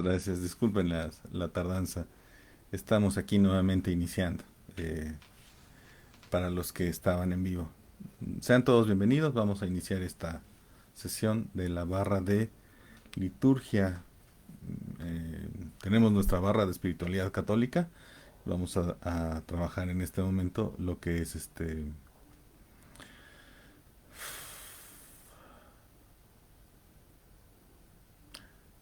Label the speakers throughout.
Speaker 1: Gracias, disculpen la tardanza. Estamos aquí nuevamente iniciando para los que estaban en vivo. Sean todos bienvenidos. Vamos a iniciar esta sesión de la barra de liturgia. Eh, Tenemos nuestra barra de espiritualidad católica. Vamos a trabajar en este momento lo que es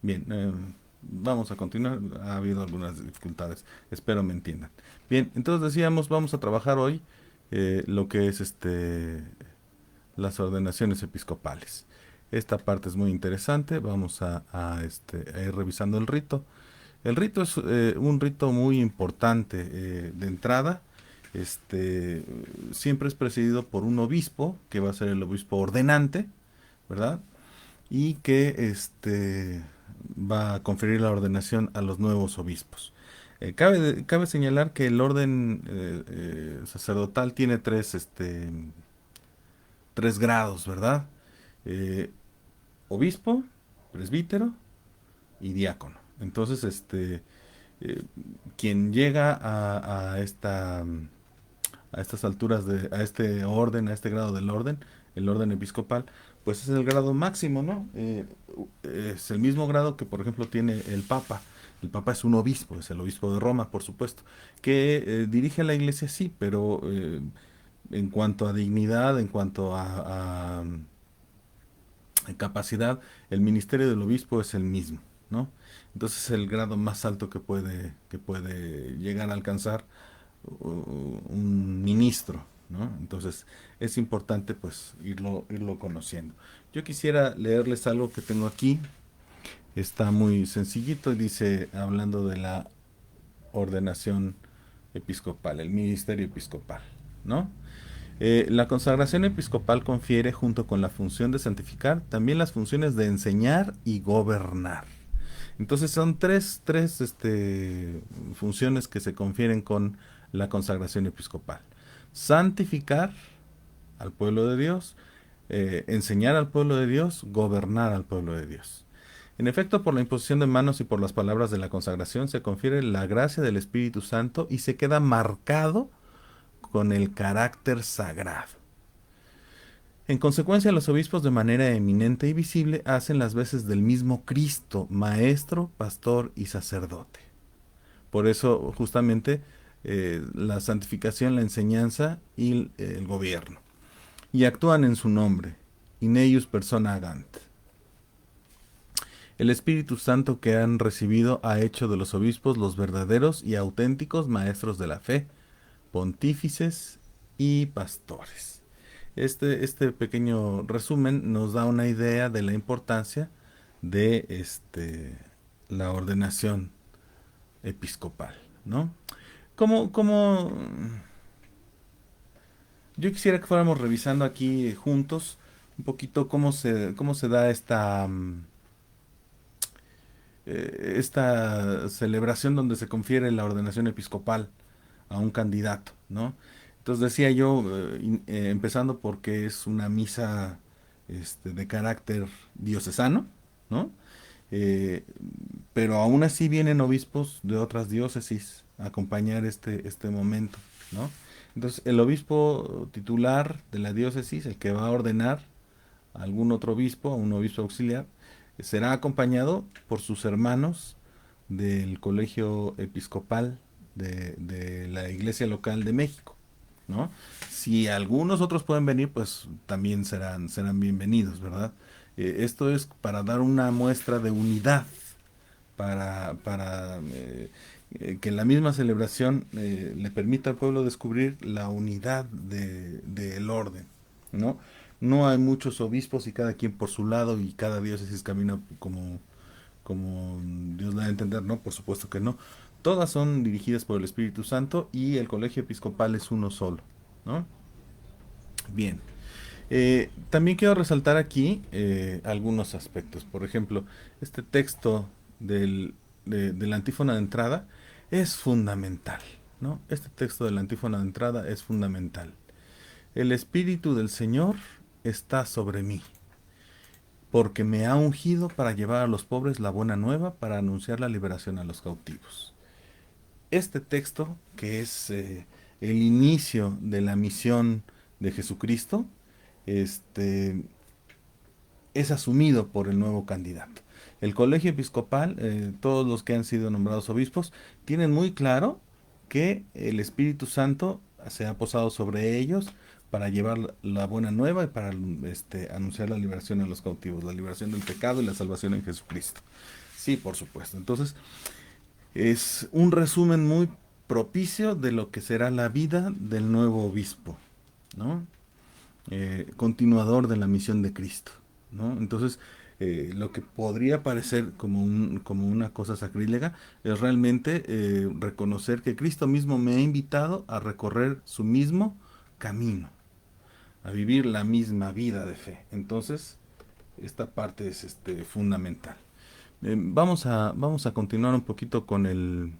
Speaker 1: Bien, vamos a continuar. Ha habido algunas dificultades. Espero me entiendan. Bien, entonces decíamos, vamos a trabajar hoy lo que es las ordenaciones episcopales. Esta parte es muy interesante. Vamos a ir revisando el rito. El rito es un rito muy importante de entrada. Este siempre es presidido por un obispo, que va a ser el obispo ordenante, ¿verdad? Y que va a conferir la ordenación a los nuevos obispos. Cabe señalar que el orden sacerdotal tiene tres grados, ¿verdad? Eh, Obispo, presbítero y diácono. Entonces, eh, quien llega a estas alturas, a este orden, a este grado del orden, el orden episcopal, pues es el grado máximo, ¿no? Es el mismo grado que, por ejemplo, tiene el Papa. El Papa es un obispo, es el obispo de Roma, por supuesto, que dirige la iglesia, sí, pero en cuanto a dignidad, en cuanto a capacidad, el ministerio del obispo es el mismo, ¿no? Entonces es el grado más alto que puede llegar a alcanzar un ministro, ¿no? Entonces es importante pues irlo conociendo. Yo quisiera leerles algo que tengo aquí. Está muy sencillito y dice, hablando de la ordenación episcopal, el ministerio episcopal, ¿no? La consagración episcopal confiere, junto con la función de santificar, también las funciones de enseñar y gobernar. Entonces son tres funciones que se confieren con la consagración episcopal. Santificar al pueblo de Dios, enseñar al pueblo de Dios, gobernar al pueblo de Dios. En efecto, por la imposición de manos y por las palabras de la consagración se confiere la gracia del Espíritu Santo y se queda marcado con el carácter sagrado. En consecuencia, los obispos de manera eminente y visible hacen las veces del mismo Cristo, maestro, pastor y sacerdote. Por eso, justamente, la santificación, la enseñanza y el gobierno. Y actúan en su nombre, in eius persona agant. El Espíritu Santo que han recibido ha hecho de los obispos los verdaderos y auténticos maestros de la fe, pontífices y pastores. Este pequeño resumen nos da una idea de la importancia de la ordenación episcopal, ¿no? Como yo quisiera que fuéramos revisando aquí juntos un poquito cómo se da esta celebración donde se confiere la ordenación episcopal a un candidato, ¿no? Entonces decía yo, empezando porque es una misa de carácter diocesano, ¿no? Eh, pero aún así vienen obispos de otras diócesis a acompañar este momento, ¿no? Entonces el obispo titular de la diócesis, el que va a ordenar a algún otro obispo, a un obispo auxiliar, será acompañado por sus hermanos del colegio episcopal de la iglesia local de México, ¿no? Si algunos otros pueden venir, pues también serán bienvenidos, ¿verdad? Esto es para dar una muestra de unidad, para que la misma celebración le permita al pueblo descubrir la unidad del orden, ¿no? No hay muchos obispos y cada quien por su lado y cada diócesis camina como Dios da a entender, ¿no? Por supuesto que no. Todas son dirigidas por el Espíritu Santo y el colegio episcopal es uno solo, ¿no? Bien. También quiero resaltar aquí algunos aspectos. Por ejemplo, este texto de la antífona de entrada es fundamental, ¿no? Este texto de la antífona de entrada es fundamental. El Espíritu del Señor está sobre mí. porque me ha ungido para llevar a los pobres la buena nueva, para anunciar la liberación a los cautivos. Este texto, que es el inicio de la misión de Jesucristo, este, es asumido por el nuevo candidato. El colegio episcopal, todos los que han sido nombrados obispos, tienen muy claro que el Espíritu Santo se ha posado sobre ellos para llevar la buena nueva y para anunciar la liberación a los cautivos, la liberación del pecado y la salvación en Jesucristo. Sí, por supuesto. Entonces, es un resumen muy propicio de lo que será la vida del nuevo obispo, ¿no? Continuador de la misión de Cristo, ¿no? Entonces, lo que podría parecer como una cosa sacrílega es realmente reconocer que Cristo mismo me ha invitado a recorrer su mismo camino, a vivir la misma vida de fe. Entonces, esta parte es fundamental. Vamos a continuar un poquito con el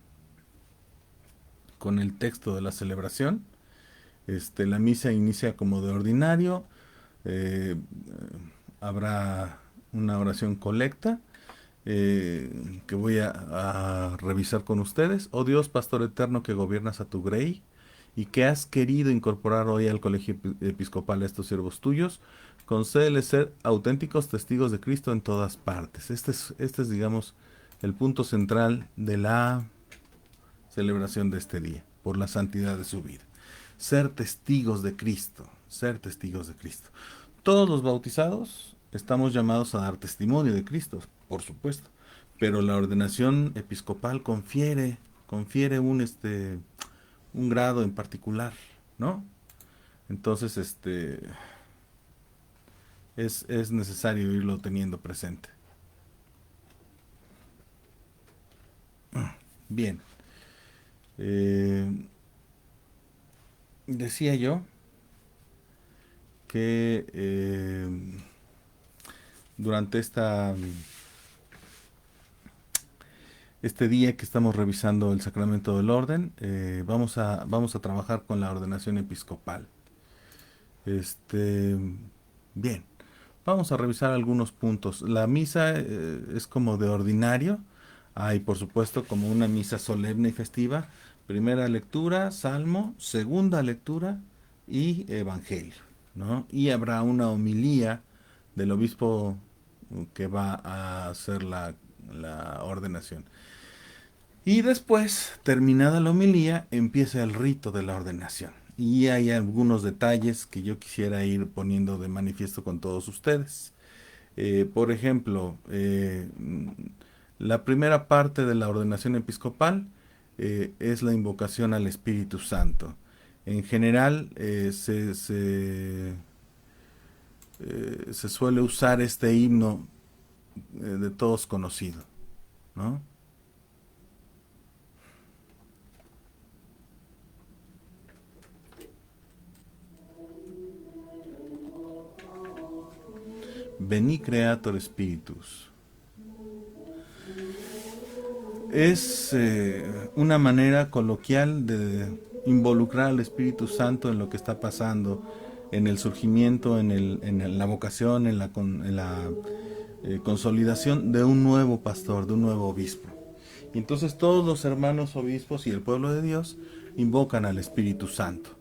Speaker 1: texto de la celebración. La misa inicia como de ordinario. eh, Habrá una oración colecta que voy a revisar con ustedes. Oh Dios, Pastor eterno que gobiernas a tu grey y que has querido incorporar hoy al colegio episcopal a estos siervos tuyos, concédeles ser auténticos testigos de Cristo en todas partes. Este es, digamos, el punto central de la celebración de este día, por la santidad de su vida. Ser testigos de Cristo, ser testigos de Cristo. Todos los bautizados estamos llamados a dar testimonio de Cristo, por supuesto, pero la ordenación episcopal confiere un grado en particular, ¿no? Entonces, es necesario irlo teniendo presente. Bien, eh, decía yo que durante este día que estamos revisando el sacramento del orden, vamos a trabajar con la ordenación episcopal. Este, bien, vamos a revisar algunos puntos. La misa es como de ordinario. Hay, por supuesto, como una misa solemne y festiva. Primera lectura, salmo, segunda lectura y evangelio, ¿no? Y habrá una homilía del obispo que va a hacer la ordenación. Y después, terminada la homilía, empieza el rito de la ordenación. Y hay algunos detalles que yo quisiera ir poniendo de manifiesto con todos ustedes. Por ejemplo, la primera parte de la ordenación episcopal es la invocación al Espíritu Santo. En general, se suele usar este himno de todos conocido, ¿no? Veni Creator Spiritus. Es una manera coloquial de involucrar al Espíritu Santo en lo que está pasando, en el surgimiento, en la vocación, en la consolidación de un nuevo pastor, de un nuevo obispo. Y entonces todos los hermanos obispos y el pueblo de Dios invocan al Espíritu Santo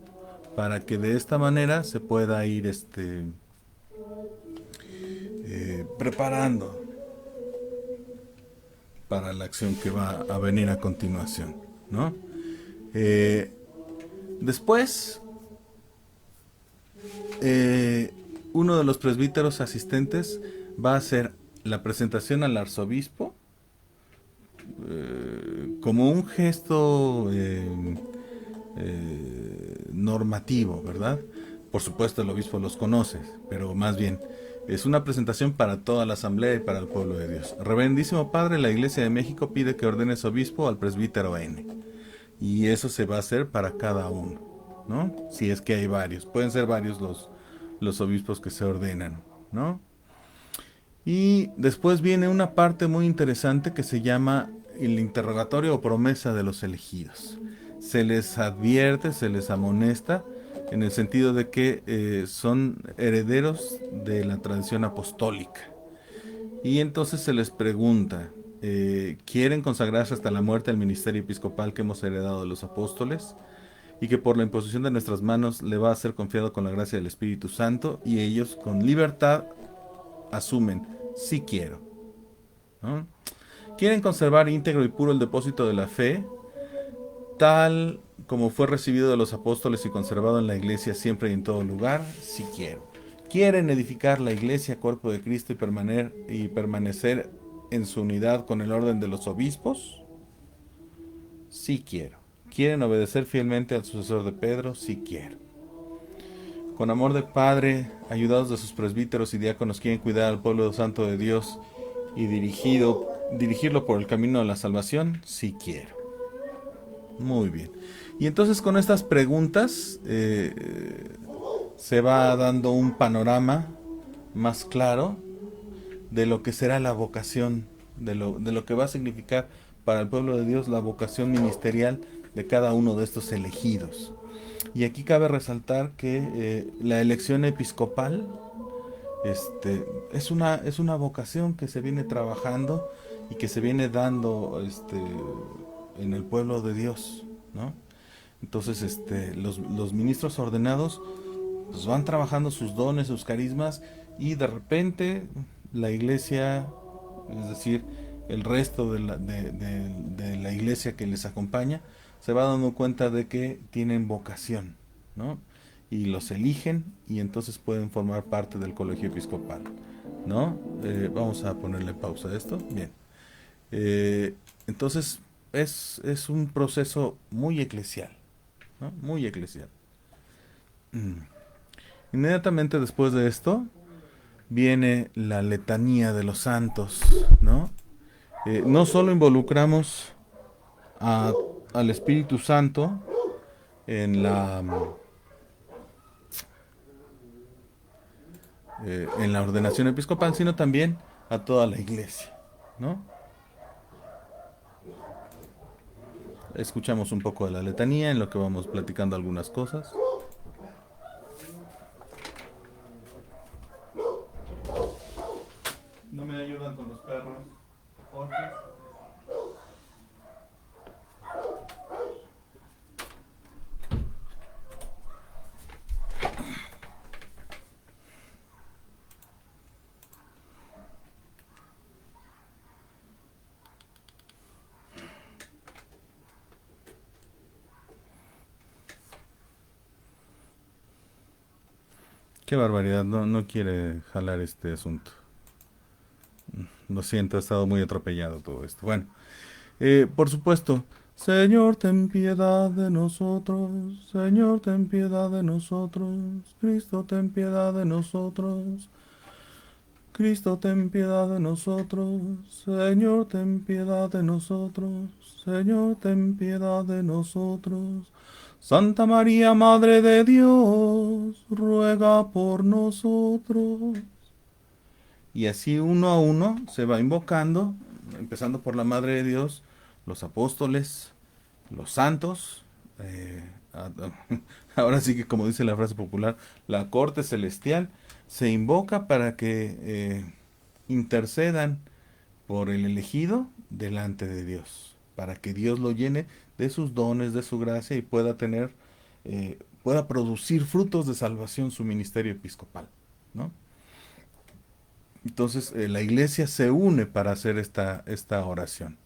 Speaker 1: para que de esta manera se pueda ir preparando para la acción que va a venir a continuación, ¿no? Eh, Después, eh, uno de los presbíteros asistentes va a hacer la presentación al arzobispo como un gesto normativo, ¿verdad? Por supuesto el obispo los conoce, pero más bien es una presentación para toda la asamblea y para el pueblo de Dios. Reverendísimo Padre, la Iglesia de México pide que ordenes obispo al presbítero N. Y eso se va a hacer para cada uno, ¿no? Si es que hay varios. Pueden ser varios los obispos que se ordenan, ¿no? Y después viene una parte muy interesante que se llama el interrogatorio o promesa de los elegidos. Se les advierte, se les amonesta en el sentido de que son herederos de la tradición apostólica Y entonces se les pregunta, ¿quieren consagrarse hasta la muerte al ministerio episcopal que hemos heredado de los apóstoles? Y que por la imposición de nuestras manos le va a ser confiado con la gracia del Espíritu Santo, y ellos con libertad asumen, sí quiero, ¿no? Quieren conservar íntegro y puro el depósito de la fe, tal como fue recibido de los apóstoles y conservado en la iglesia siempre y en todo lugar, sí quiero. Quieren edificar la iglesia, cuerpo de Cristo, y permanecer en su unidad con el orden de los obispos, sí quiero. Quieren obedecer fielmente al sucesor de Pedro, sí quiero. Con amor de Padre, ayudados de sus presbíteros y diáconos, quieren cuidar al pueblo santo de Dios y dirigirlo por el camino de la salvación, sí quiero. Muy bien. Y entonces con estas preguntas se va dando un panorama más claro de lo que será la vocación, de lo que va a significar para el pueblo de Dios la vocación ministerial de cada uno de estos elegidos. Y aquí cabe resaltar que la elección episcopal es una vocación que se viene trabajando y que se viene dando en el pueblo de Dios, ¿no? Entonces, los ministros ordenados pues van trabajando sus dones, sus carismas, y de repente la iglesia, es decir, el resto de la iglesia que les acompaña, se va dando cuenta de que tienen vocación, ¿no? Y los eligen y entonces pueden formar parte del colegio episcopal, ¿no? Vamos a ponerle pausa a esto. Bien. Entonces, es un proceso muy eclesial, ¿no? Muy eclesial. Inmediatamente después de esto viene la letanía de los santos, ¿no? No solo involucramos a- al Espíritu Santo en la ordenación episcopal, sino también a toda la iglesia, ¿no? Escuchamos un poco de la letanía en lo que vamos platicando algunas cosas. ¿No me ayudan con los perros? Porfis. Qué barbaridad, no, no quiere jalar este asunto. Lo siento, ha estado muy atropellado todo esto. Bueno, por supuesto, Señor, ten piedad de nosotros. Señor, ten piedad de nosotros. Cristo, ten piedad de nosotros. Cristo, ten piedad de nosotros. Señor, ten piedad de nosotros. Señor, ten piedad de nosotros. Santa María, Madre de Dios, ruega por nosotros. Y así uno a uno se va invocando, empezando por la Madre de Dios, los apóstoles, los santos. eh, a- Ahora sí que, como dice la frase popular, la corte celestial se invoca para que intercedan por el elegido delante de Dios, para que Dios lo llene de sus dones, de su gracia, y pueda producir frutos de salvación su ministerio episcopal, ¿no? Entonces la iglesia se une para hacer esta oración.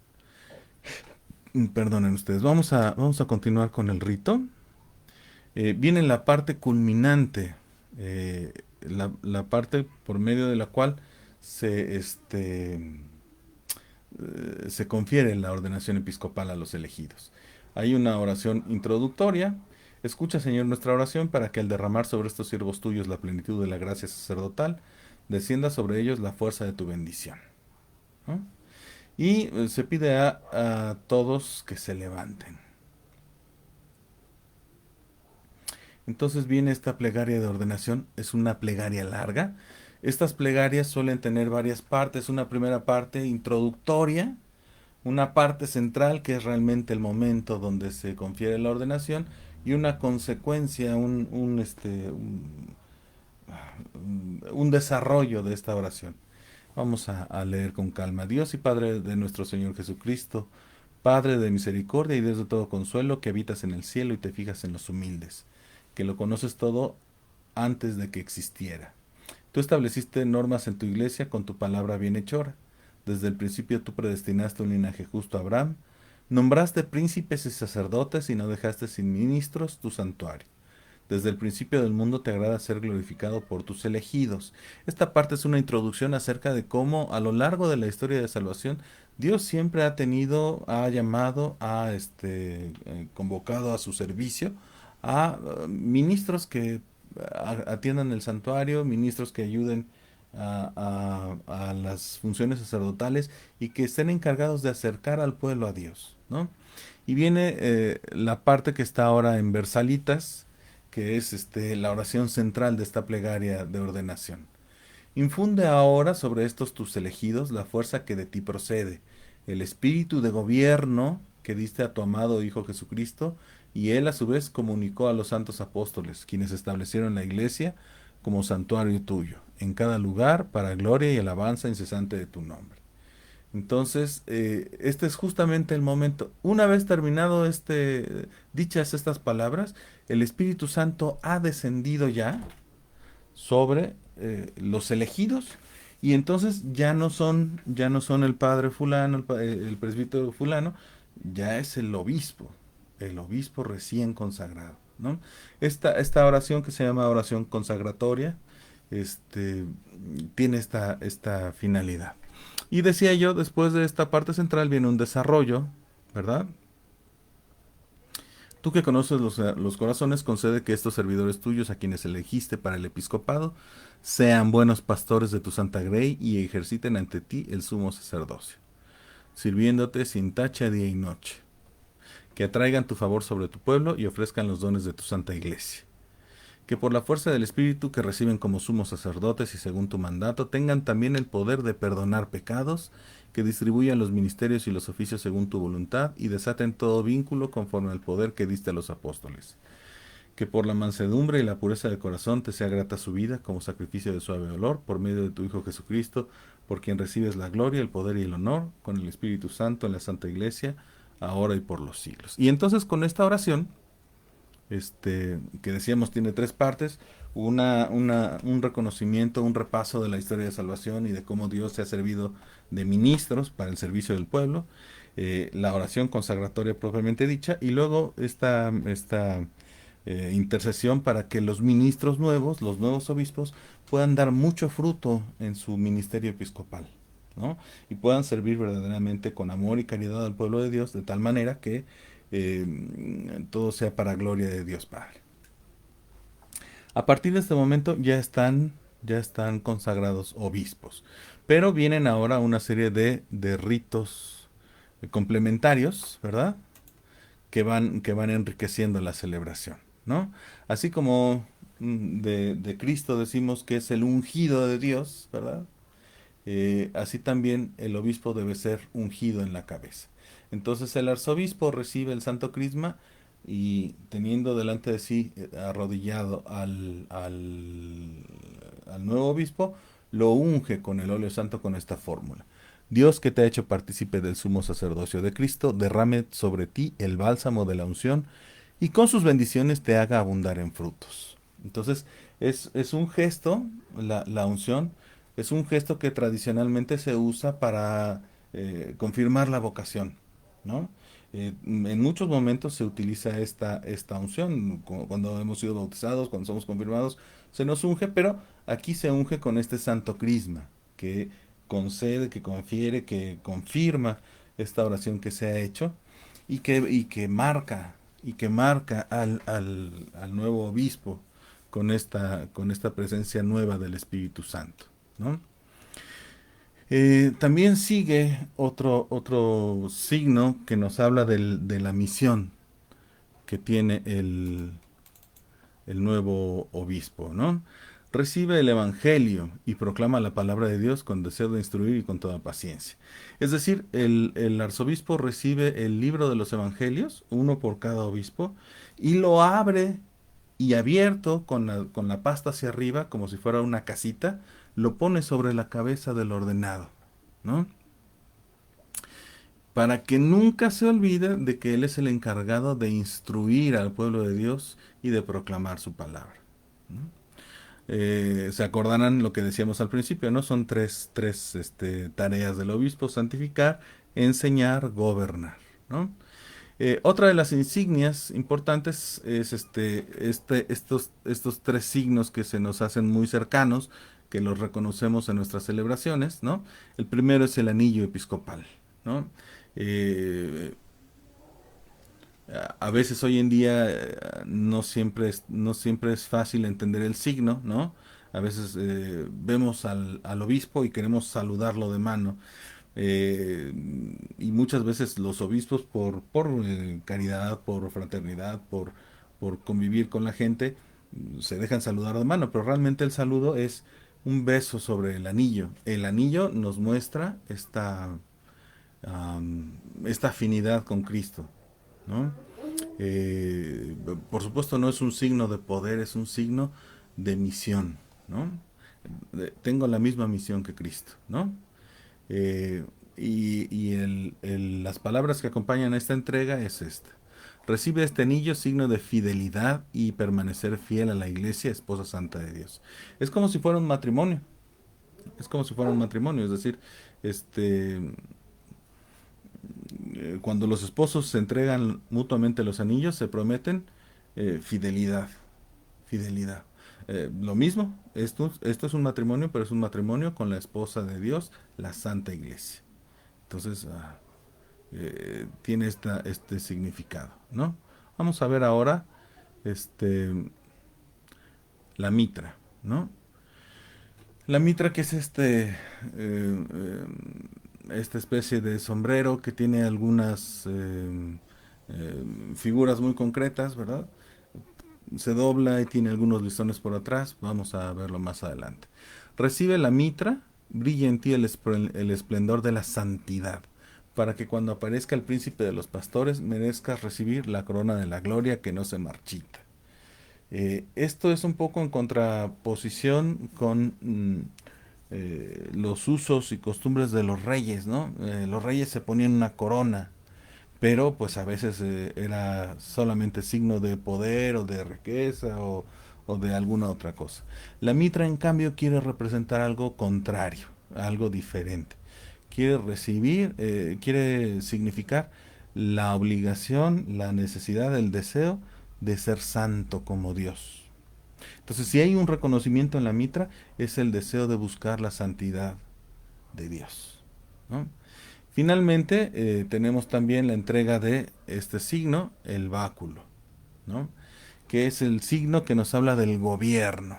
Speaker 1: Perdonen ustedes, vamos a continuar con el rito. Viene la parte culminante, la parte por medio de la cual se confiere la ordenación episcopal a los elegidos. Hay una oración introductoria. Escucha, Señor, nuestra oración para que al derramar sobre estos siervos tuyos la plenitud de la gracia sacerdotal, descienda sobre ellos la fuerza de tu bendición, ¿no? Y se pide a todos que se levanten. Entonces viene esta plegaria de ordenación, es una plegaria larga. Estas plegarias suelen tener varias partes, una primera parte introductoria, una parte central que es realmente el momento donde se confiere la ordenación, y una consecuencia, un desarrollo de esta oración. Vamos a leer con calma. Dios y Padre de nuestro Señor Jesucristo, Padre de misericordia y Dios de todo consuelo, que habitas en el cielo y te fijas en los humildes, que lo conoces todo antes de que existiera. Tú estableciste normas en tu iglesia con tu palabra bienhechora. Desde el principio tú predestinaste un linaje justo a Abraham, nombraste príncipes y sacerdotes y no dejaste sin ministros tu santuario. Desde el principio del mundo te agrada ser glorificado por tus elegidos. Esta parte es una introducción acerca de cómo a lo largo de la historia de salvación Dios siempre ha tenido, ha llamado, ha convocado a su servicio a ministros que atiendan el santuario, ministros que ayuden a las funciones sacerdotales y que estén encargados de acercar al pueblo a Dios, ¿no? Y viene la parte que está ahora en Versalitas, que es la oración central de esta plegaria de ordenación. Infunde ahora sobre estos tus elegidos la fuerza que de ti procede, el espíritu de gobierno que diste a tu amado Hijo Jesucristo, y él a su vez comunicó a los santos apóstoles, quienes establecieron la iglesia como santuario tuyo, en cada lugar, para gloria y alabanza incesante de tu nombre. Entonces, este es justamente el momento. Una vez terminado dichas estas palabras, el Espíritu Santo ha descendido ya sobre los elegidos y entonces ya no son el padre fulano, el presbítero fulano, ya es el obispo recién consagrado, ¿no? Esta oración que se llama oración consagratoria, este, tiene esta finalidad. Y decía yo, después de esta parte central viene un desarrollo, ¿verdad? Tú que conoces los corazones, concede que estos servidores tuyos, a quienes elegiste para el episcopado, sean buenos pastores de tu santa grey y ejerciten ante ti el sumo sacerdocio, sirviéndote sin tacha día y noche, que atraigan tu favor sobre tu pueblo y ofrezcan los dones de tu santa iglesia, que por la fuerza del Espíritu que reciben como sumos sacerdotes y según tu mandato, tengan también el poder de perdonar pecados, que distribuyan los ministerios y los oficios según tu voluntad y desaten todo vínculo conforme al poder que diste a los apóstoles. Que por la mansedumbre y la pureza del corazón te sea grata su vida como sacrificio de suave olor por medio de tu Hijo Jesucristo, por quien recibes la gloria, el poder y el honor, con el Espíritu Santo en la Santa Iglesia, ahora y por los siglos. Y entonces con esta oración, que decíamos tiene tres partes, un reconocimiento, un repaso de la historia de salvación y de cómo Dios se ha servido de ministros para el servicio del pueblo, la oración consagratoria propiamente dicha, y luego esta intercesión para que los ministros nuevos, los nuevos obispos, puedan dar mucho fruto en su ministerio episcopal, ¿no? Y puedan servir verdaderamente con amor y caridad al pueblo de Dios, de tal manera que todo sea para gloria de Dios Padre. A partir de este momento ya están consagrados obispos, pero vienen ahora una serie de ritos complementarios, ¿verdad? Que van enriqueciendo la celebración, ¿no? Así como de Cristo decimos que es el ungido de Dios, ¿verdad? Así también el obispo debe ser ungido en la cabeza. Entonces el arzobispo recibe el santo crisma y teniendo delante de sí arrodillado al nuevo obispo, lo unge con el óleo santo con esta fórmula. Dios que te ha hecho partícipe del sumo sacerdocio de Cristo, derrame sobre ti el bálsamo de la unción y con sus bendiciones te haga abundar en frutos. Entonces es un gesto, la unción, es un gesto que tradicionalmente se usa para confirmar la vocación, ¿no? En muchos momentos se utiliza esta unción, cuando hemos sido bautizados, cuando somos confirmados, se nos unge, pero aquí se unge con este santo crisma, que concede, que confiere, que confirma esta oración que se ha hecho y que marca al nuevo obispo con esta presencia nueva del Espíritu Santo, ¿no? También sigue otro signo que nos habla de la misión que tiene el nuevo obispo, ¿no? Recibe el Evangelio y proclama la palabra de Dios con deseo de instruir y con toda paciencia. Es decir, el arzobispo recibe el libro de los Evangelios, uno por cada obispo, y lo abre y abierto con la pasta hacia arriba, como si fuera una casita, lo pone sobre la cabeza del ordenado, ¿no? Para que nunca se olvide de que Él es el encargado de instruir al pueblo de Dios y de proclamar su palabra. Se acordarán lo que decíamos al principio, ¿no? Son tres tareas del obispo: santificar, enseñar, gobernar, ¿no? Otra de las insignias importantes es estos tres signos que se nos hacen muy cercanos, que los reconocemos en nuestras celebraciones, ¿no? El primero es el anillo episcopal, ¿no? Eh, a veces hoy en día no siempre es fácil entender el signo, ¿no? A veces vemos al obispo y queremos saludarlo de mano. Eh, y muchas veces los obispos por caridad, por fraternidad, por convivir con la gente, se dejan saludar de mano, pero realmente el saludo es un beso sobre el anillo. El anillo nos muestra esta afinidad con Cristo, ¿no? Eh, por supuesto no es un signo de poder, es un signo de misión, ¿no? Tengo la misma misión que Cristo, ¿no? Eh, las palabras que acompañan a esta entrega es esta: recibe este anillo, signo de fidelidad y permanecer fiel a la iglesia, esposa santa de Dios. Es como si fuera un matrimonio, es como si fuera un matrimonio, es decir, este, cuando los esposos se entregan mutuamente los anillos, se prometen fidelidad, fidelidad. Lo mismo, esto es un matrimonio, pero es un matrimonio con la esposa de Dios, la Santa Iglesia. Entonces, tiene este significado, ¿no? Vamos a ver ahora este, la mitra, ¿no? La mitra, que es esta especie de sombrero que tiene algunas figuras muy concretas, ¿verdad? Se dobla y tiene algunos listones por atrás. Vamos a verlo más adelante. Recibe la mitra, brilla en ti el esplendor de la santidad, para que cuando aparezca el príncipe de los pastores merezcas recibir la corona de la gloria que no se marchita. Esto es un poco en contraposición con los usos y costumbres de los reyes, ¿no? Los reyes se ponían una corona, pero pues a veces era solamente signo de poder o de riqueza o de alguna otra cosa. La mitra, en cambio, quiere representar algo contrario, algo diferente. Quiere significar la obligación, la necesidad, el deseo de ser santo como Dios. Entonces, si hay un reconocimiento en la mitra, es el deseo de buscar la santidad de Dios, ¿no? Finalmente, tenemos también la entrega de este signo, el báculo, ¿no? Que es el signo que nos habla del gobierno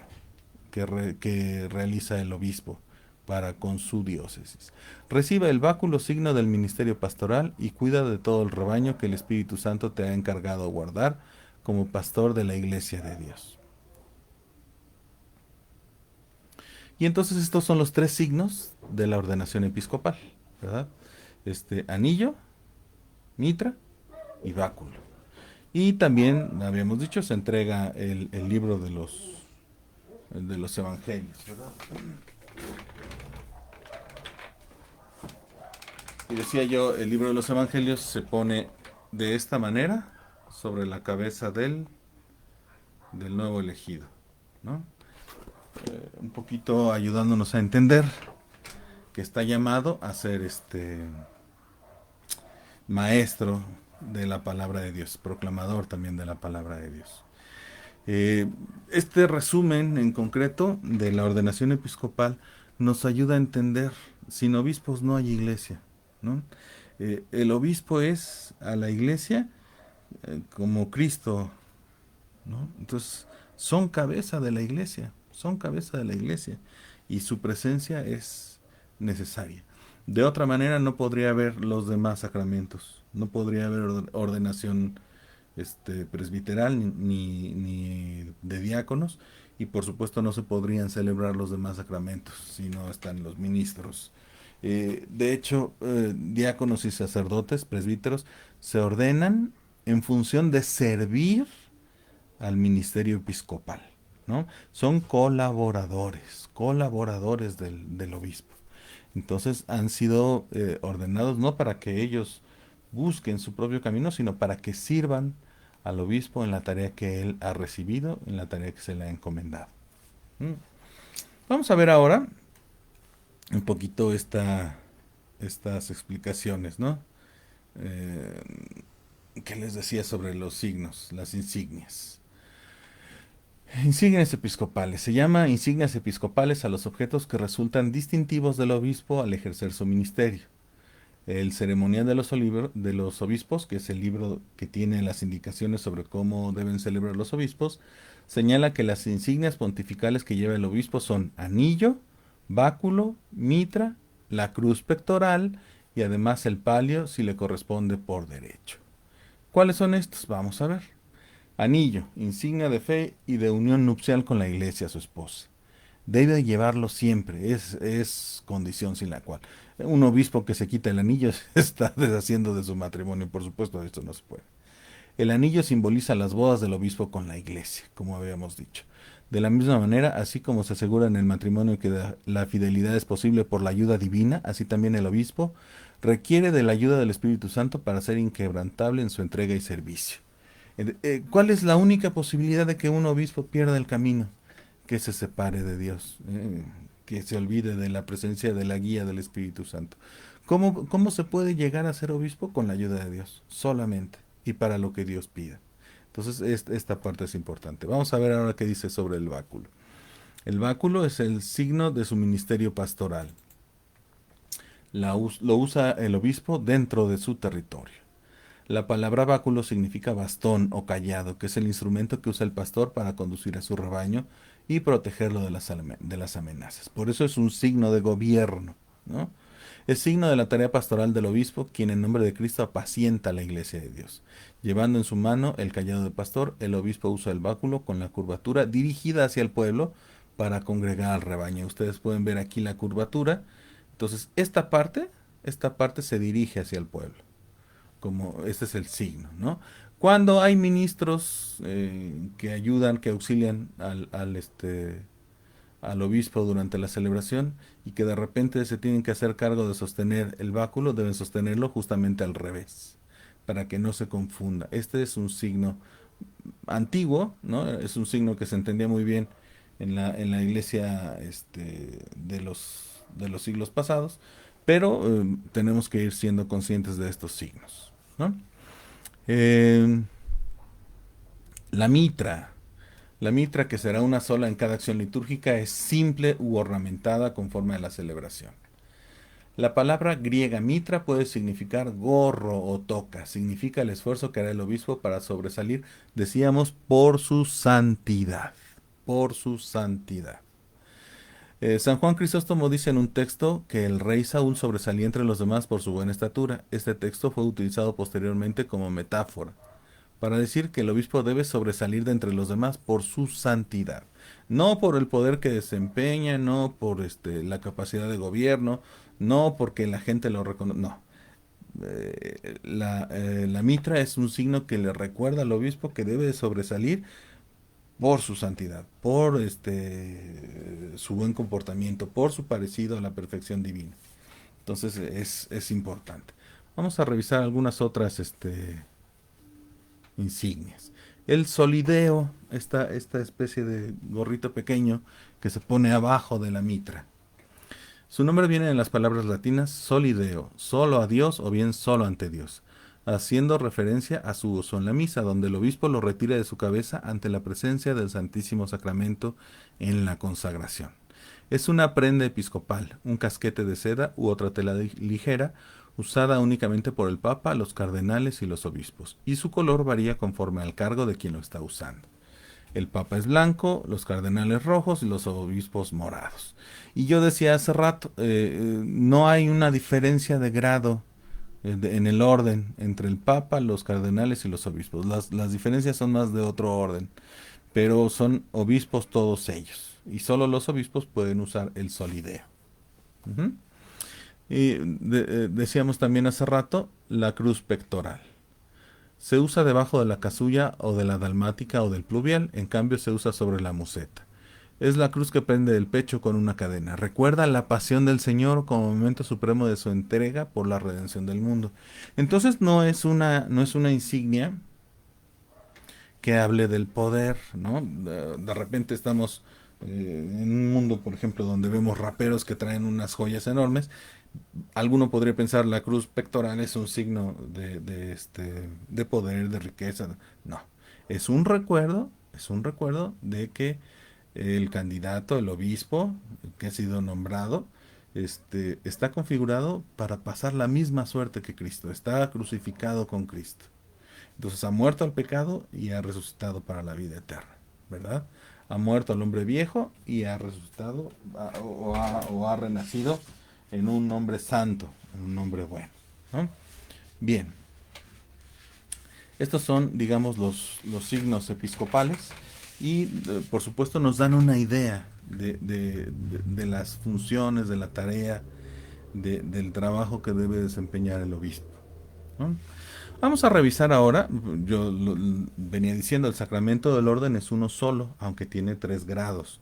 Speaker 1: que realiza el obispo para con su diócesis. Recibe el báculo, signo del ministerio pastoral, y cuida de todo el rebaño que el Espíritu Santo te ha encargado guardar como pastor de la iglesia de Dios. Y entonces estos son los tres signos de la ordenación episcopal, ¿verdad? Anillo, mitra y báculo. Y también, habíamos dicho, se entrega el libro de los evangelios, ¿verdad? Y decía yo, el libro de los evangelios se pone de esta manera sobre la cabeza del nuevo elegido, ¿no? Un poquito ayudándonos a entender que está llamado a ser maestro de la palabra de Dios, proclamador también de la palabra de Dios. Este resumen en concreto de la ordenación episcopal nos ayuda a entender: sin obispos no hay iglesia, ¿no? El obispo es a la iglesia como Cristo, ¿no? Entonces, son cabeza de la iglesia, son cabeza de la iglesia, y su presencia es necesaria. De otra manera no podría haber los demás sacramentos, no podría haber ordenación presbiteral ni de diáconos, y por supuesto no se podrían celebrar los demás sacramentos si no están los ministros. De hecho, diáconos y sacerdotes, presbíteros, se ordenan en función de servir al ministerio episcopal. ¿no? Son colaboradores del obispo. Entonces han sido ordenados no para que ellos busquen su propio camino, sino para que sirvan al obispo en la tarea que él ha recibido, en la tarea que se le ha encomendado. ¿Mm? Vamos a ver ahora un poquito estas explicaciones, ¿no? Eh, ¿Qué les decía sobre los signos, las insignias? Insignias episcopales. Se llama insignias episcopales a los objetos que resultan distintivos del obispo al ejercer su ministerio. El ceremonial de los obispos, que es el libro que tiene las indicaciones sobre cómo deben celebrar los obispos, señala que las insignias pontificales que lleva el obispo son anillo, báculo, mitra, la cruz pectoral y además el palio si le corresponde por derecho. ¿Cuáles son estos? Vamos a ver. Anillo, insignia de fe y de unión nupcial con la iglesia, su esposa. Debe llevarlo siempre, es condición sin la cual. Un obispo que se quita el anillo se está deshaciendo de su matrimonio, por supuesto, esto no se puede. El anillo simboliza las bodas del obispo con la iglesia, como habíamos dicho. De la misma manera, así como se asegura en el matrimonio que la fidelidad es posible por la ayuda divina, así también el obispo requiere de la ayuda del Espíritu Santo para ser inquebrantable en su entrega y servicio. ¿Cuál es la única posibilidad de que un obispo pierda el camino? Que se separe de Dios, que se olvide de la presencia de la guía del Espíritu Santo. ¿Cómo se puede llegar a ser obispo? Con la ayuda de Dios, solamente, y para lo que Dios pida. Entonces, esta parte es importante. Vamos a ver ahora qué dice sobre el báculo. El báculo es el signo de su ministerio pastoral. Lo usa el obispo dentro de su territorio. La palabra báculo significa bastón o cayado, que es el instrumento que usa el pastor para conducir a su rebaño y protegerlo de las amenazas. Por eso es un signo de gobierno, ¿no? Es signo de la tarea pastoral del obispo, quien en nombre de Cristo apacienta a la iglesia de Dios. Llevando en su mano el cayado de pastor, el obispo usa el báculo con la curvatura dirigida hacia el pueblo para congregar al rebaño. Ustedes pueden ver aquí la curvatura. Entonces, esta parte se dirige hacia el pueblo como este es el signo, ¿no? Cuando hay ministros que ayudan, que auxilian al obispo durante la celebración y que de repente se tienen que hacer cargo de sostener el báculo, deben sostenerlo justamente al revés, para que no se confunda. Este es un signo antiguo, ¿no? Es un signo que se entendía muy bien en la iglesia de los siglos pasados, pero tenemos que ir siendo conscientes de estos signos, ¿no? Eh, la mitra. La mitra, que será una sola en cada acción litúrgica, es simple u ornamentada conforme a la celebración. La palabra griega mitra puede significar gorro o toca. Significa el esfuerzo que hará el obispo para sobresalir, decíamos, por su santidad. Por su santidad. San Juan Crisóstomo dice en un texto que el rey Saúl sobresalía entre los demás por su buena estatura. Este texto fue utilizado posteriormente como metáfora para decir que el obispo debe sobresalir de entre los demás por su santidad, no por el poder que desempeña, no por la capacidad de gobierno, no porque la gente lo reconoce, no. La mitra es un signo que le recuerda al obispo que debe de sobresalir por su santidad, por su buen comportamiento, por su parecido a la perfección divina. Entonces es importante. Vamos a revisar algunas otras insignias. El solideo, esta especie de gorrito pequeño que se pone abajo de la mitra. Su nombre viene de las palabras latinas solideo, solo a Dios o bien solo ante Dios, haciendo referencia a su uso en la misa, donde el obispo lo retira de su cabeza ante la presencia del Santísimo Sacramento en la consagración. Es una prenda episcopal, un casquete de seda u otra tela ligera, usada únicamente por el Papa, los cardenales y los obispos, y su color varía conforme al cargo de quien lo está usando. El Papa es blanco, los cardenales rojos y los obispos morados. Y yo decía hace rato, no hay una diferencia de grado en el orden entre el Papa, los cardenales y los obispos. Las diferencias son más de otro orden, pero son obispos todos ellos. Y solo los obispos pueden usar el solideo. Ujú. Y decíamos también hace rato la cruz pectoral. Se usa debajo de la casulla o de la dalmática o del pluvial, en cambio se usa sobre la museta. Es la cruz que pende del pecho con una cadena. Recuerda la pasión del Señor como momento supremo de su entrega por la redención del mundo. Entonces no es una insignia que hable del poder, ¿no? De repente estamos en un mundo, por ejemplo, donde vemos raperos que traen unas joyas enormes. Alguno podría pensar la cruz pectoral es un signo de poder, de riqueza. No, es un recuerdo de que el candidato, el obispo que ha sido nombrado, está configurado para pasar la misma suerte que Cristo. Está crucificado con Cristo. Entonces ha muerto al pecado y ha resucitado para la vida eterna, ¿verdad? Ha muerto al hombre viejo y ha resucitado o ha renacido en un hombre santo, en un hombre bueno, ¿no? Bien, estos son, digamos, los signos episcopales y, por supuesto, nos dan una idea de las funciones, de la tarea, del trabajo que debe desempeñar el obispo, ¿no? Vamos a revisar ahora, venía diciendo, el sacramento del orden es uno solo, aunque tiene tres grados.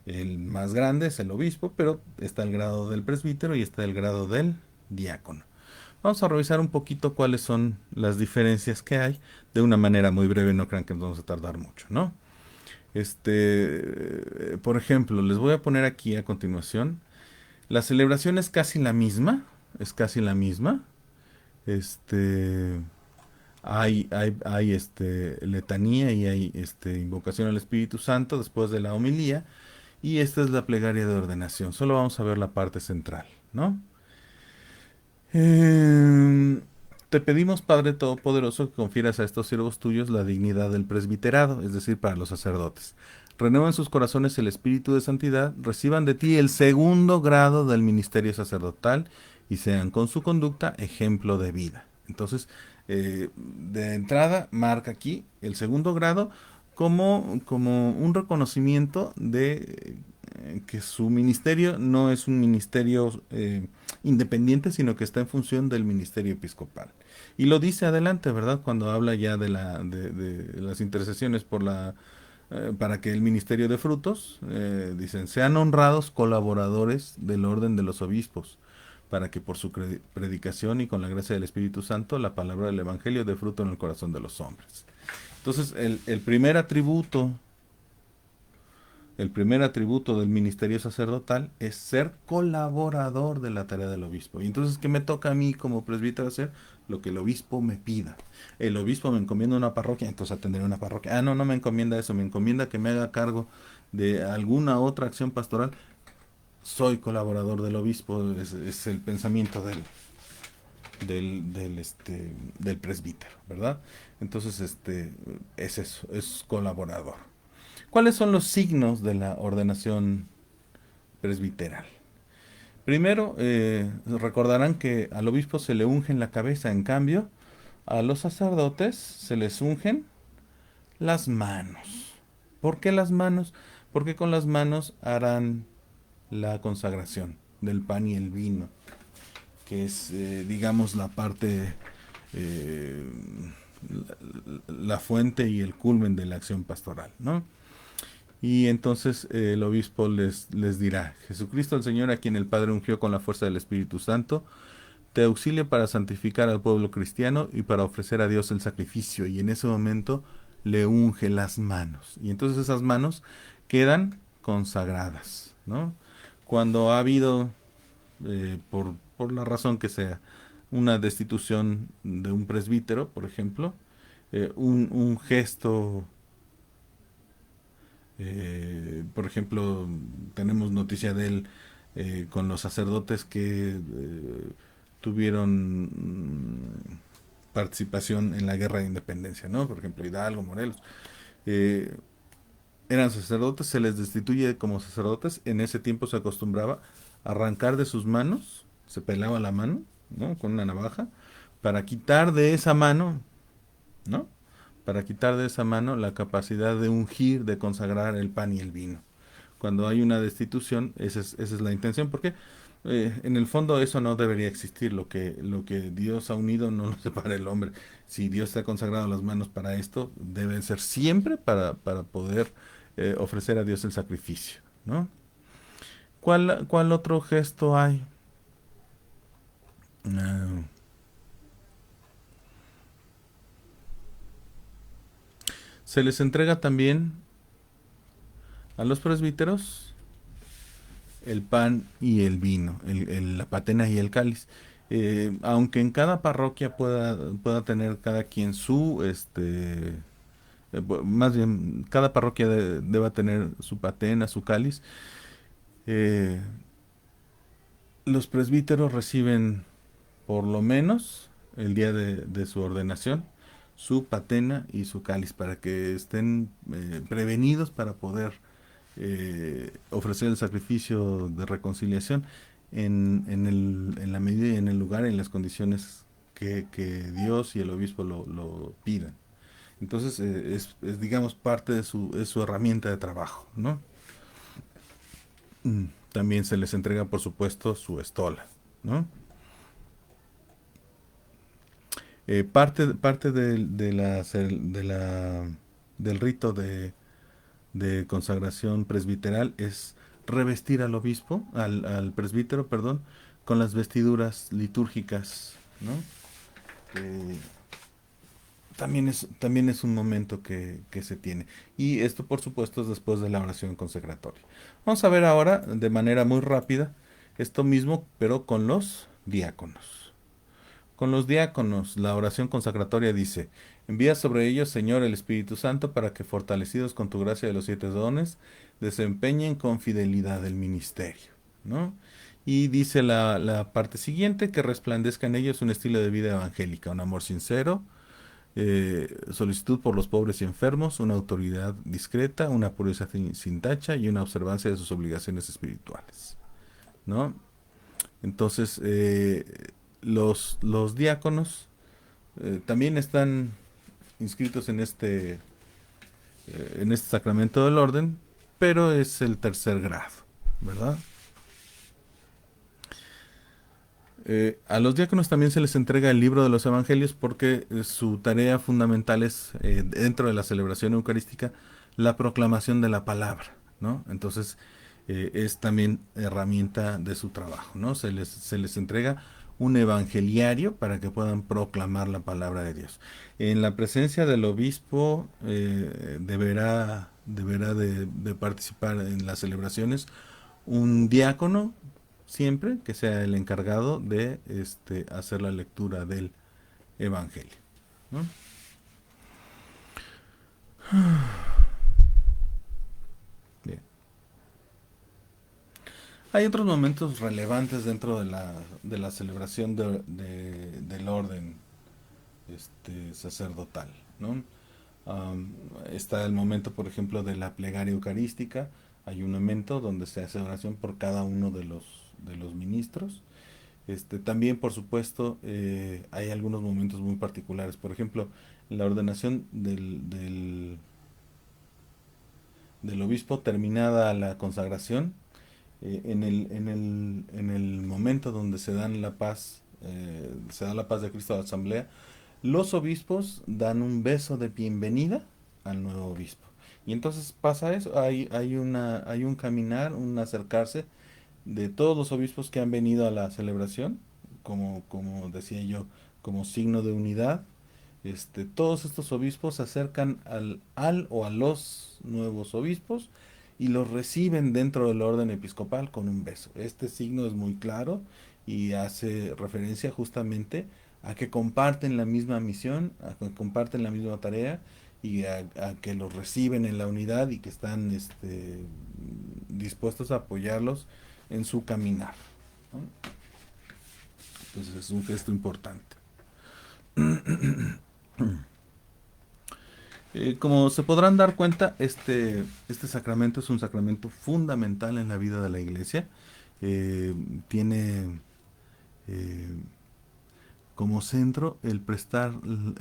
Speaker 1: El más grande es el obispo, pero está el grado del presbítero y está el grado del diácono. Vamos a revisar un poquito cuáles son las diferencias que hay de una manera muy breve, no crean que nos vamos a tardar mucho, ¿no? Por ejemplo, les voy a poner aquí a continuación. La celebración es casi la misma, es casi la misma. Este, hay letanía y hay invocación al Espíritu Santo después de la homilía. Y esta es la plegaria de ordenación. Solo vamos a ver la parte central, ¿no? Te pedimos, Padre Todopoderoso, que confieras a estos siervos tuyos la dignidad del presbiterado, es decir, para los sacerdotes. Renueva en sus corazones el espíritu de santidad, reciban de ti el segundo grado del ministerio sacerdotal y sean con su conducta ejemplo de vida. Entonces, de entrada, marca aquí el segundo grado como un reconocimiento de que su ministerio no es un ministerio independiente, sino que está en función del ministerio episcopal. Y lo dice adelante, ¿verdad? Cuando habla ya de las intercesiones para que el ministerio de frutos, dicen, sean honrados colaboradores del orden de los obispos, para que por su predicación y con la gracia del Espíritu Santo la palabra del Evangelio dé fruto en el corazón de los hombres. Entonces, el primer atributo del ministerio sacerdotal es ser colaborador de la tarea del obispo. Y entonces, ¿qué me toca a mí como presbítero hacer? Lo que el obispo me pida. El obispo me encomienda una parroquia, entonces atenderé una parroquia. Ah, no, no me encomienda eso, me encomienda que me haga cargo de alguna otra acción pastoral. Soy colaborador del obispo, es el pensamiento del presbítero, ¿verdad? Entonces, es eso, es colaborador. ¿Cuáles son los signos de la ordenación presbiteral? Primero, recordarán que al obispo se le unge en la cabeza, en cambio, a los sacerdotes se les ungen las manos. ¿Por qué las manos? Porque con las manos harán la consagración del pan y el vino, que es, digamos, la parte, eh, la fuente y el culmen de la acción pastoral, ¿no? Y entonces el obispo les dirá, Jesucristo el Señor, a quien el Padre ungió con la fuerza del Espíritu Santo, te auxilia para santificar al pueblo cristiano y para ofrecer a Dios el sacrificio. Y en ese momento le unge las manos. Y entonces esas manos quedan consagradas, ¿no? Cuando ha habido, por la razón que sea, una destitución de un presbítero, por ejemplo, un gesto, por ejemplo, tenemos noticia de él con los sacerdotes que tuvieron participación en la guerra de independencia, ¿no? Por ejemplo, Hidalgo, Morelos. Eh, Eran sacerdotes, se les destituye como sacerdotes. En ese tiempo se acostumbraba a arrancar de sus manos, se pelaba la mano, ¿no? Con una navaja, para quitar de esa mano, ¿no? Para quitar de esa mano la capacidad de ungir, de consagrar el pan y el vino. Cuando hay una destitución, esa es la intención. ¿Por qué? En el fondo eso no debería existir. Lo que Dios ha unido no lo separa el hombre. Si Dios te ha consagrado las manos para esto, deben ser siempre para poder ofrecer a Dios el sacrificio, ¿no? ¿Cuál otro gesto hay? Ah, se les entrega también a los presbíteros el pan y el vino, la patena y el cáliz. Aunque en cada parroquia pueda tener cada quien su, más bien, cada parroquia deba tener su patena, su cáliz. eh, los presbíteros reciben por lo menos el día de su ordenación su patena y su cáliz para que estén prevenidos para poder ofrecer el sacrificio de reconciliación en la medida y en el lugar, en las condiciones que Dios y el obispo lo pidan. Entonces digamos, parte es su herramienta de trabajo, ¿no? También se les entrega, por supuesto, su estola, ¿no? Parte del rito de consagración presbiteral es revestir al obispo, al presbítero, perdón, con las vestiduras litúrgicas, ¿no? Eh, también es un momento que se tiene. Y esto, por supuesto, es después de la oración consecratoria. Vamos a ver ahora, de manera muy rápida, esto mismo, pero con los diáconos. Con los diáconos, la oración consacratoria dice: envía sobre ellos, Señor, el Espíritu Santo, para que, fortalecidos con tu gracia de los 7 dones, desempeñen con fidelidad el ministerio, ¿no? Y dice la parte siguiente: que resplandezca en ellos un estilo de vida evangélica, un amor sincero, solicitud por los pobres y enfermos, una autoridad discreta, una pureza sin tacha y una observancia de sus obligaciones espirituales, ¿no? Entonces, los diáconos también están inscritos en este sacramento del orden, pero es el tercer grado, ¿verdad? A los diáconos también se les entrega el libro de los evangelios porque su tarea fundamental es, dentro de la celebración eucarística, la proclamación de la palabra, ¿no? Entonces, es también herramienta de su trabajo, ¿no? Se les entrega un evangeliario para que puedan proclamar la palabra de Dios. En la presencia del obispo, deberá de participar en las celebraciones un diácono siempre que sea el encargado de hacer la lectura del Evangelio, ¿no? Bien. Hay otros momentos relevantes dentro de la celebración del orden sacerdotal, ¿no? Está el momento, por ejemplo, de la plegaria eucarística. Hay un momento donde se hace oración por cada uno de los ministros. También, por supuesto, hay algunos momentos muy particulares. Por ejemplo, la ordenación del obispo, terminada la consagración, en el momento donde se da la paz de Cristo a la asamblea, los obispos dan un beso de bienvenida al nuevo obispo. Y entonces pasa eso, hay un caminar, un acercarse de todos los obispos que han venido a la celebración, como decía yo, como signo de unidad. Todos estos obispos se acercan al o a los nuevos obispos y los reciben dentro del orden episcopal con un beso. Este signo es muy claro y hace referencia justamente a que comparten la misma misión, a que comparten la misma tarea y a que los reciben en la unidad y que están dispuestos a apoyarlos en su caminar, ¿no? Entonces es un gesto importante. Como se podrán dar cuenta, este sacramento es un sacramento fundamental en la vida de la iglesia. Tiene eh, como centro el prestar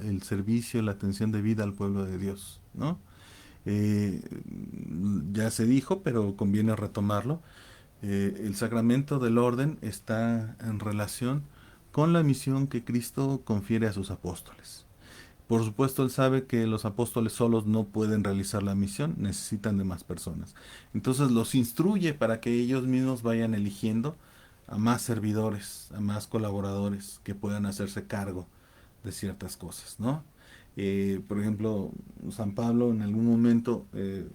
Speaker 1: el servicio, la atención de vida al pueblo de Dios, ¿no? Eh, ya se dijo, pero conviene retomarlo, El sacramento del orden está en relación con la misión que Cristo confiere a sus apóstoles. Por supuesto, él sabe que los apóstoles solos no pueden realizar la misión, necesitan de más personas. Entonces los instruye para que ellos mismos vayan eligiendo a más servidores, a más colaboradores que puedan hacerse cargo de ciertas cosas, ¿no? Por ejemplo, San Pablo en algún momento,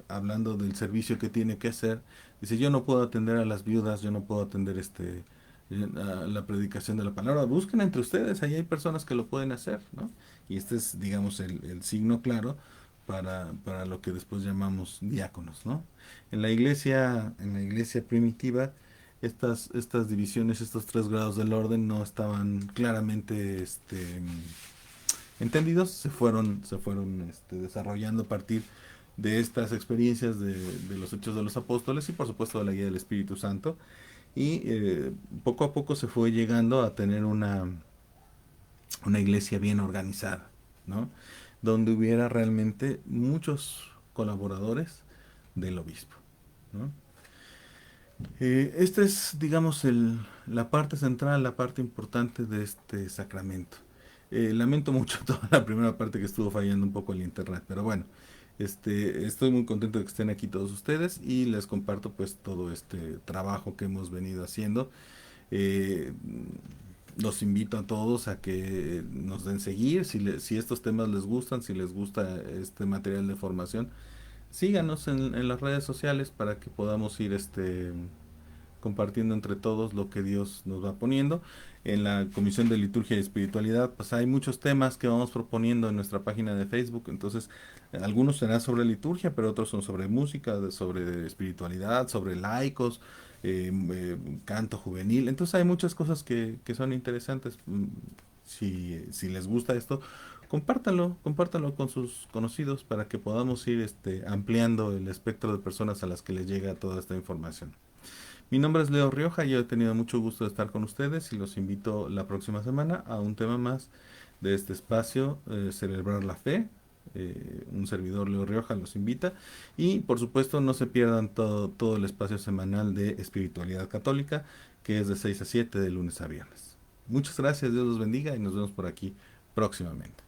Speaker 1: hablando del servicio que tiene que hacer, dice, yo no puedo atender a las viudas, yo no puedo atender a la predicación de la palabra. Busquen entre ustedes, ahí hay personas que lo pueden hacer, ¿no? Y este es, digamos, el signo claro para lo que después llamamos diáconos, ¿no? En la iglesia primitiva, estas divisiones, estos tres grados del orden no estaban claramente entendidos, se fueron desarrollando a partir de estas experiencias de los hechos de los apóstoles y por supuesto de la guía del Espíritu Santo. Y poco a poco se fue llegando a tener una iglesia bien organizada, ¿no? Donde hubiera realmente muchos colaboradores del obispo, ¿no? Esta es, digamos, la parte central, la parte importante de este sacramento. Lamento mucho toda la primera parte que estuvo fallando un poco el internet, pero bueno, estoy muy contento de que estén aquí todos ustedes y les comparto pues todo este trabajo que hemos venido haciendo. Eh, los invito a todos a que nos den seguir, si estos temas les gustan, si les gusta este material de formación, síganos en las redes sociales para que podamos ir compartiendo entre todos lo que Dios nos va poniendo. En la Comisión de Liturgia y Espiritualidad, pues hay muchos temas que vamos proponiendo en nuestra página de Facebook. Entonces, algunos serán sobre liturgia, pero otros son sobre música, sobre espiritualidad, sobre laicos, canto juvenil. Entonces, hay muchas cosas que son interesantes. Si les gusta esto, compártanlo con sus conocidos para que podamos ir ampliando el espectro de personas a las que les llega toda esta información. Mi nombre es Leo Rioja, yo he tenido mucho gusto de estar con ustedes y los invito la próxima semana a un tema más de este espacio, Celebrar la Fe. Un servidor, Leo Rioja, los invita. Y por supuesto no se pierdan todo el espacio semanal de Espiritualidad Católica, que es de 6 a 7 de lunes a viernes. Muchas gracias, Dios los bendiga y nos vemos por aquí próximamente.